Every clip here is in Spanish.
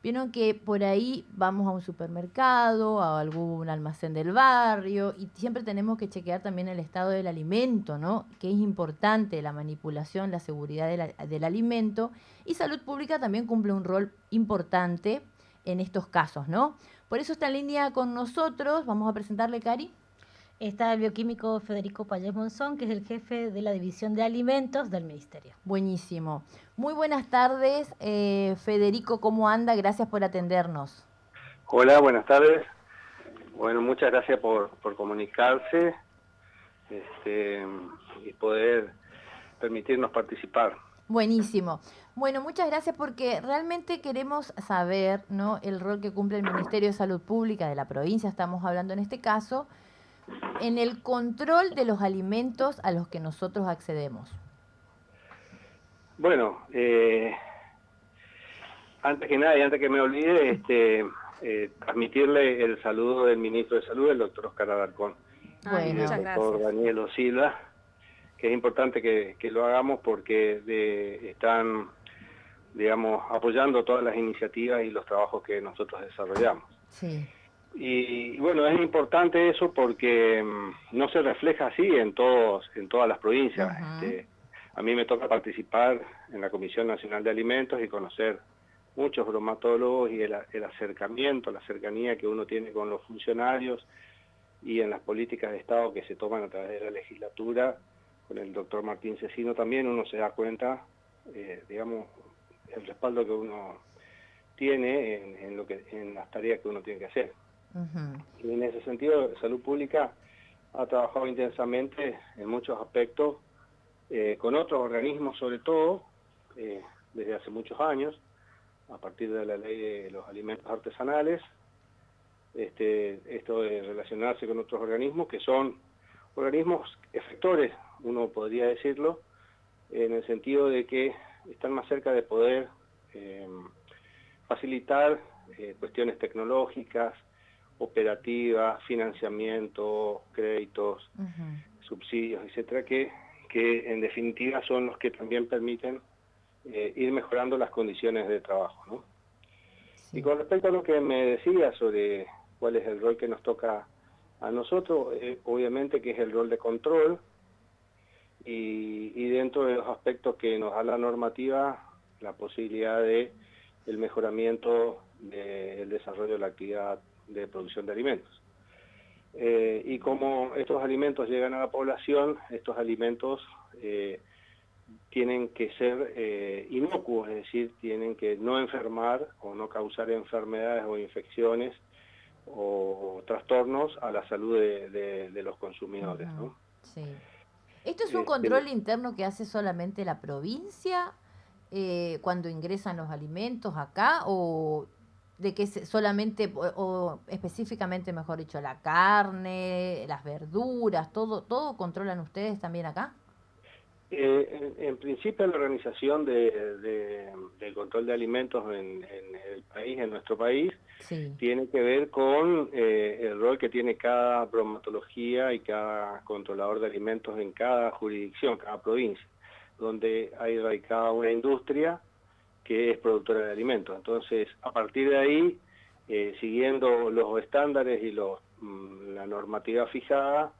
Vieron que por ahí vamos a un supermercado, a algún almacén del barrio y siempre tenemos que chequear también el estado del alimento, ¿no? Que es importante la manipulación, la seguridad del alimento y salud pública también cumple un rol importante en estos casos, ¿no? Por eso está en línea con nosotros, vamos a presentarle, Cari. Está el bioquímico Federico Payés Monzón, que es el jefe de la División de Alimentos del Ministerio. Buenísimo. Muy buenas tardes, Federico, ¿cómo anda? Gracias por atendernos. Hola, buenas tardes. Bueno, muchas gracias por comunicarse y poder permitirnos participar. Buenísimo. Bueno, muchas gracias porque realmente queremos saber, ¿no?, el rol que cumple el Ministerio de Salud Pública de la provincia, estamos hablando en este caso, en el control de los alimentos a los que nosotros accedemos. Bueno, antes que nada y antes que me olvide, transmitirle el saludo del ministro de Salud, el doctor Oscar Alarcón, y del Bueno, doctor Daniel Silva, que es importante que lo hagamos porque están, digamos, apoyando todas las iniciativas y los trabajos que nosotros desarrollamos. sí. Y bueno, es importante eso porque no se refleja así en todas las provincias. Ujú. A mí me toca participar en la Comisión Nacional de Alimentos y conocer muchos bromatólogos y el acercamiento, la cercanía que uno tiene con los funcionarios y en las políticas de Estado que se toman a través de la legislatura. Con el doctor Martín Cecino también uno se da cuenta, digamos, el respaldo que uno tiene en las tareas que uno tiene que hacer. Ujú. Y en ese sentido, Salud Pública ha trabajado intensamente en muchos aspectos, con otros organismos sobre todo, desde hace muchos años, a partir de la ley de los alimentos artesanales, esto de relacionarse con otros organismos que son organismos efectores, uno podría decirlo, en el sentido de que están más cerca de poder eh, facilitar cuestiones tecnológicas, operativas, financiamiento, créditos, Ujú. subsidios, etcétera, que en definitiva son los que también permiten ir mejorando las condiciones de trabajo, ¿no? Y Sí. con respecto a lo que me decía sobre cuál es el rol que nos toca a nosotros, obviamente que es el rol de control y dentro de los aspectos que nos da la normativa, la posibilidad de el mejoramiento del desarrollo de la actividad de producción de alimentos. Y como estos alimentos llegan a la población, estos alimentos tienen que ser inocuos, es decir, tienen que no enfermar o no causar enfermedades o infecciones o trastornos a la salud de los consumidores, Ujú. ¿no? Sí. ¿Esto es un Este, control interno que hace solamente la provincia cuando ingresan los alimentos acá o de que solamente o específicamente, mejor dicho, la carne, las verduras, todo controlan ustedes también acá? en principio la organización del control de alimentos en el país, en nuestro país, Sí. tiene que ver con el rol que tiene cada bromatología y cada controlador de alimentos en cada jurisdicción, cada provincia, donde hay radicada una industria que es productora de alimentos. Entonces, a partir de ahí, siguiendo los estándares y la normativa fijada,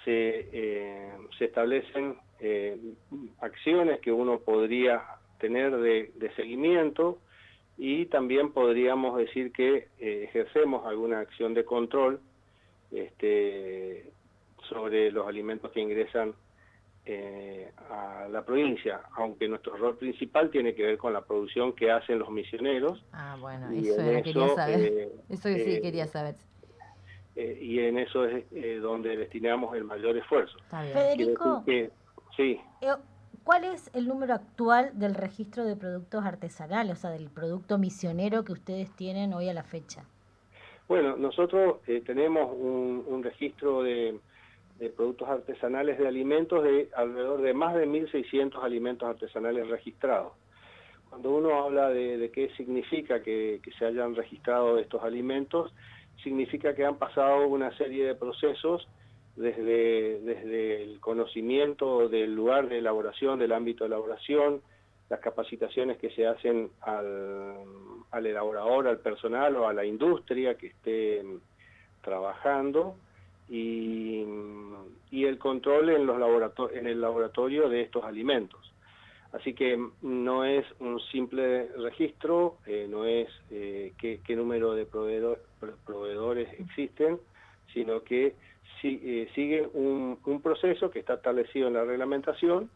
se establecen acciones que uno podría tener de seguimiento y también podríamos decir que ejercemos alguna acción de control sobre los alimentos que ingresan a la provincia, aunque nuestro rol principal tiene que ver con la producción que hacen los misioneros Ah, bueno, y eso en era, quería eso saber. Eso sí quería saber. es donde destinamos el mayor esfuerzo. Está bien. Quiere decir Federico, que sí. eh, ¿cuál es el número actual del registro de productos artesanales, o sea, del producto misionero que ustedes tienen hoy a la fecha? Bueno, nosotros tenemos un registro de productos artesanales de alimentos de alrededor de más de 1.600 alimentos artesanales registrados. Cuando uno habla de qué significa que se hayan registrado estos alimentos, significa que han pasado una serie de procesos desde el conocimiento del lugar de elaboración, del ámbito de elaboración, las capacitaciones que se hacen al elaborador, al personal o a la industria que esté trabajando, y el control en el laboratorio de estos alimentos. Así que no es un simple registro, no es qué número de proveedores existen, sino que sigue un proceso que está establecido en la reglamentación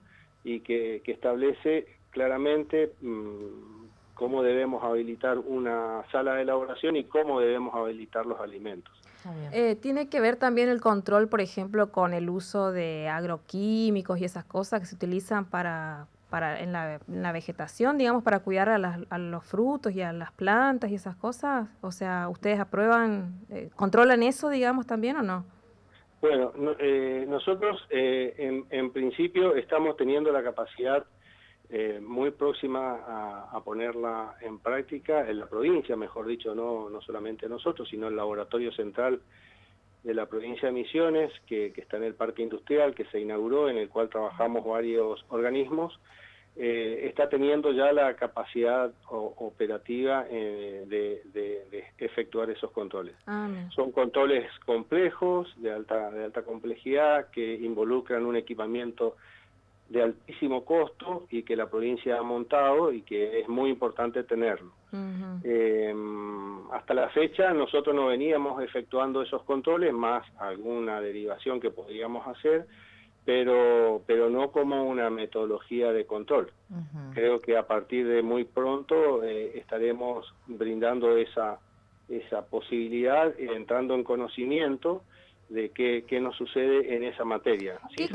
y que establece claramente cómo debemos habilitar una sala de elaboración y cómo debemos habilitar los alimentos. ¿Tiene que ver también el control, por ejemplo, con el uso de agroquímicos y esas cosas que se utilizan en la vegetación, digamos, para cuidar a los frutos y a las plantas y esas cosas? O sea, ¿ustedes aprueban, controlan eso, digamos, también o no? Bueno, nosotros en principio estamos teniendo la capacidad muy próxima a ponerla en práctica en la provincia, mejor dicho, no solamente nosotros, sino el laboratorio central de la provincia de Misiones, que está en el parque industrial, que se inauguró, en el cual trabajamos varios organismos, está teniendo ya la capacidad operativa de efectuar esos controles. Son controles complejos, de alta complejidad, que involucran un equipamiento de altísimo costo y que la provincia ha montado y que es muy importante tenerlo. Hasta la fecha nosotros no veníamos efectuando esos controles, más alguna derivación que podríamos hacer, pero no como una metodología de control. Creo que a partir de muy pronto estaremos brindando esa posibilidad, entrando en conocimiento de qué nos sucede en esa materia. ¿Qué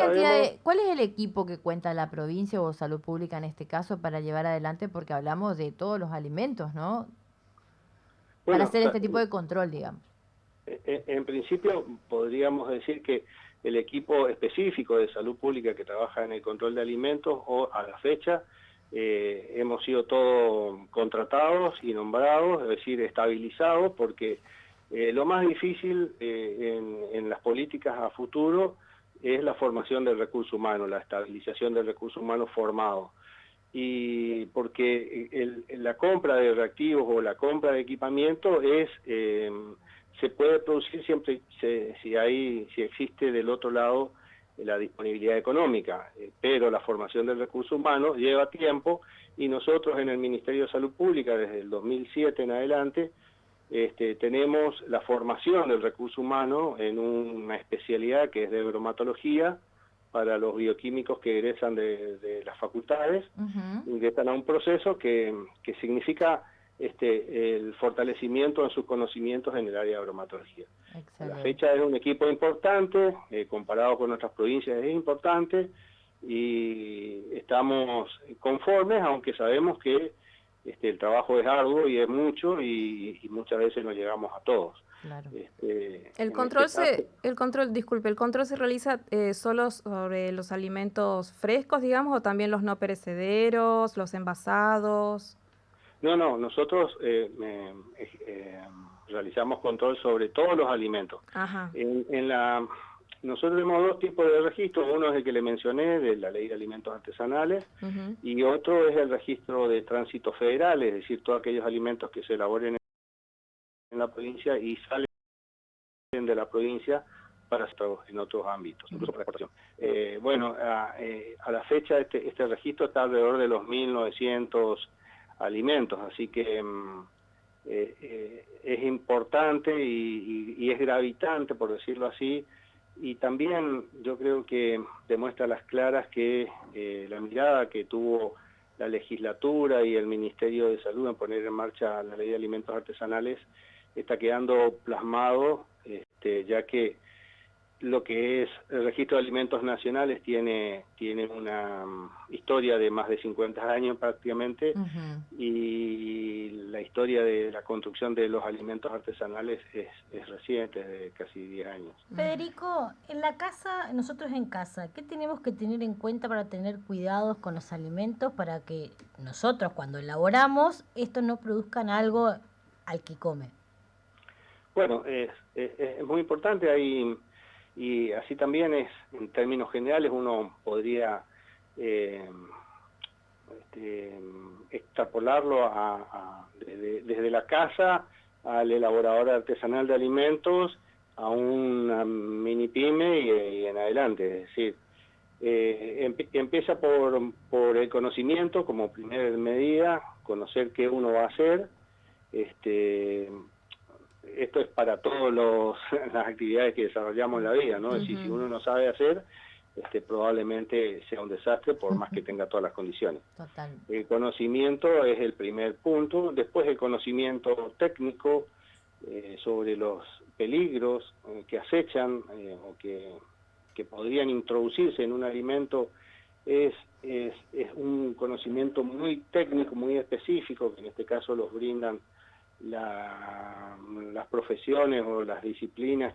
¿Cuál es el equipo que cuenta la provincia o Salud Pública en este caso para llevar adelante? Porque hablamos de todos los alimentos, ¿no? Para hacer este tipo de control, digamos. En principio podríamos decir que el equipo específico de Salud Pública que trabaja en el control de alimentos, o a la fecha, hemos sido todos contratados y nombrados, es decir, estabilizados, porque lo más difícil en las políticas a futuro es la formación del recurso humano, la estabilización del recurso humano formado. Y porque la compra de reactivos o la compra de equipamiento se puede producir siempre si existe del otro lado la disponibilidad económica, pero la formación del recurso humano lleva tiempo, y nosotros en el Ministerio de Salud Pública desde el 2007 en adelante tenemos la formación del recurso humano en una especialidad que es de bromatología para los bioquímicos que egresan de las facultades, ingresan a un proceso que significa el fortalecimiento en sus conocimientos en el área de bromatología. A la fecha es un equipo importante, comparado con otras provincias es importante, y estamos conformes, aunque sabemos que el trabajo es arduo y es mucho, y muchas veces no llegamos a todos. Claro. El control se realiza solo sobre los alimentos frescos, digamos, o también los no perecederos, los envasados. No, nosotros realizamos control sobre todos los alimentos. Nosotros tenemos dos tipos de registros, uno es el que le mencioné, de la Ley de Alimentos Artesanales, y otro es el registro de tránsito federal, es decir, todos aquellos alimentos que se elaboren en la provincia y salen de la provincia para en otros ámbitos, incluso para exportación. A la fecha este registro está alrededor de los 1.900 alimentos, así que es importante y es gravitante, por decirlo así, y también yo creo que demuestra a las claras que la mirada que tuvo la legislatura y el Ministerio de Salud en poner en marcha la Ley de Alimentos Artesanales está quedando plasmado, ya que lo que es el registro de alimentos nacionales tiene una historia de más de 50 años prácticamente, y la historia de la construcción de los alimentos artesanales es reciente, de casi 10 años. Federico, en la casa, nosotros en casa, ¿qué tenemos que tener en cuenta para tener cuidados con los alimentos para que nosotros cuando elaboramos esto no produzcan algo al que come? Bueno, es muy importante ahí. Y así también en términos generales, uno podría extrapolarlo desde la casa al elaborador artesanal de alimentos, a una mini pyme y en adelante. Es decir, empieza por el conocimiento como primera medida, conocer qué uno va a hacer. Esto es para todas las actividades que desarrollamos en la vida, ¿no? Es decir, si uno no sabe hacer, probablemente sea un desastre por más que tenga todas las condiciones. Total. El conocimiento es el primer punto, después el conocimiento técnico sobre los peligros que acechan o que podrían introducirse en un alimento es un conocimiento muy técnico, muy específico, que en este caso los brindan las profesiones o las disciplinas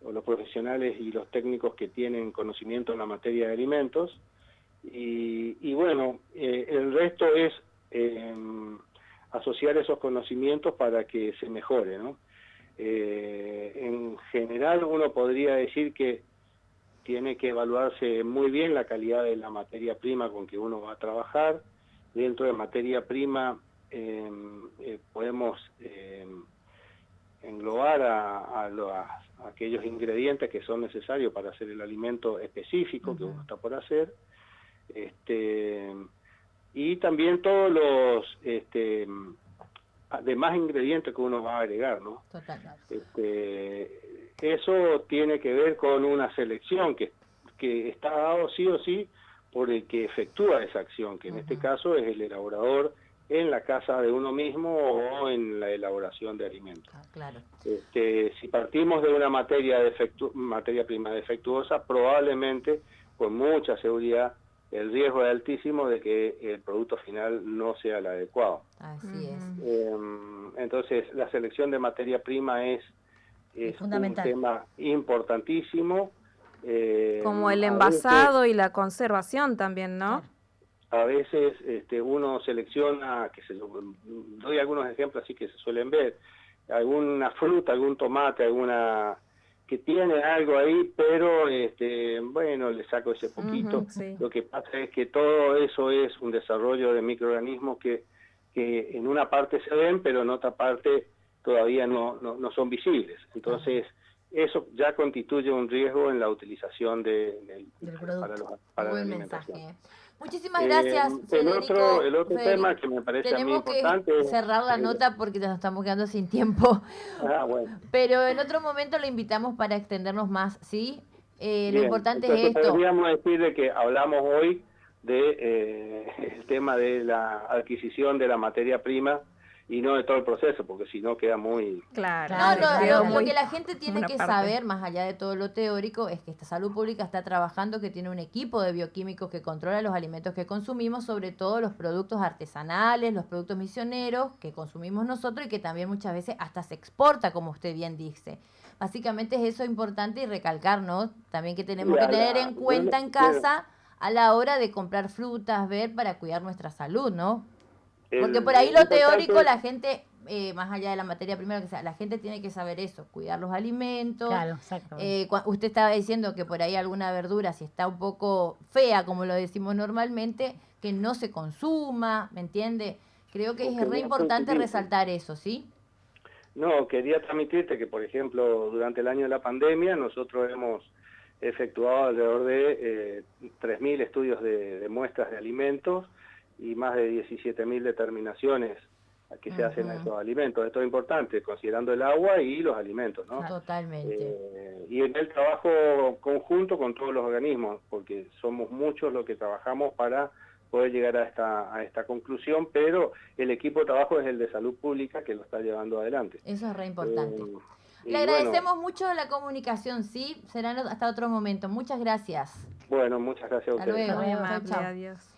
o los profesionales y los técnicos que tienen conocimiento en la materia de alimentos. Y bueno, el resto es asociar esos conocimientos para que se mejore, ¿no? En general uno podría decir que tiene que evaluarse muy bien la calidad de la materia prima con que uno va a trabajar. Dentro de materia prima podemos englobar a aquellos ingredientes que son necesarios para hacer el alimento específico que uno está por hacer, y también todos los demás ingredientes que uno va a agregar, ¿no? Total. Eso tiene que ver con una selección que está dado sí o sí por el que efectúa esa acción, que en este caso es el elaborador en la casa de uno mismo o en la elaboración de alimentos. Claro. Si partimos de una materia prima defectuosa, probablemente, con mucha seguridad, el riesgo es altísimo de que el producto final no sea el adecuado. Así es. Entonces, la selección de materia prima es fundamental. Un tema importantísimo. Como el envasado y la conservación también, ¿no? Claro. A veces uno selecciona, doy algunos ejemplos así que se suelen ver, alguna fruta, algún tomate, alguna que tiene algo ahí, pero bueno, le saco ese poquito. Sí. Lo que pasa es que todo eso es un desarrollo de microorganismos que en una parte se ven, pero en otra parte todavía no son visibles. Entonces, eso ya constituye un riesgo en la utilización del producto. para la Buen alimentación. mensaje. Muchísimas gracias, Federico. El otro tema que me parece a mí importante... Tenemos que cerrar la nota porque nos estamos quedando sin tiempo. Bueno. Pero en otro momento lo invitamos para extendernos más, ¿sí? Lo importante entonces, es esto. podríamos decirle que hablamos hoy de el tema de la adquisición de la materia prima y no de todo el proceso, porque si no queda muy... Claro. Lo que la gente tiene que saber, más allá de todo lo teórico, es que esta salud pública está trabajando, que tiene un equipo de bioquímicos que controla los alimentos que consumimos, sobre todo los productos artesanales, los productos misioneros que consumimos nosotros y que también muchas veces hasta se exporta, como usted bien dice. Básicamente es eso importante y recalcar, ¿no? También que tenemos que tener en cuenta en casa a la hora de comprar frutas, ver para cuidar nuestra salud, ¿no? Porque por ahí lo teórico, la gente, más allá de la materia prima, que sea, la gente tiene que saber eso, cuidar los alimentos. Claro, exactamente. Usted estaba diciendo que por ahí alguna verdura, si está un poco fea, como lo decimos normalmente, que no se consuma, ¿me entiende? Creo que es re importante resaltar eso, ¿sí? No, quería transmitirte que, por ejemplo, durante el año de la pandemia, nosotros hemos efectuado alrededor de 3.000 estudios de muestras de alimentos y más de 17.000 determinaciones que se hacen a esos alimentos. Esto es importante, considerando el agua y los alimentos, ¿no? Totalmente. Y en el trabajo conjunto con todos los organismos, porque somos muchos los que trabajamos para poder llegar a esta conclusión, pero el equipo de trabajo es el de salud pública que lo está llevando adelante. Eso es re importante. Le agradecemos mucho la comunicación, ¿sí? Será hasta otro momento. Muchas gracias. Bueno, muchas gracias a ustedes. Hasta luego. Muy amable, adiós.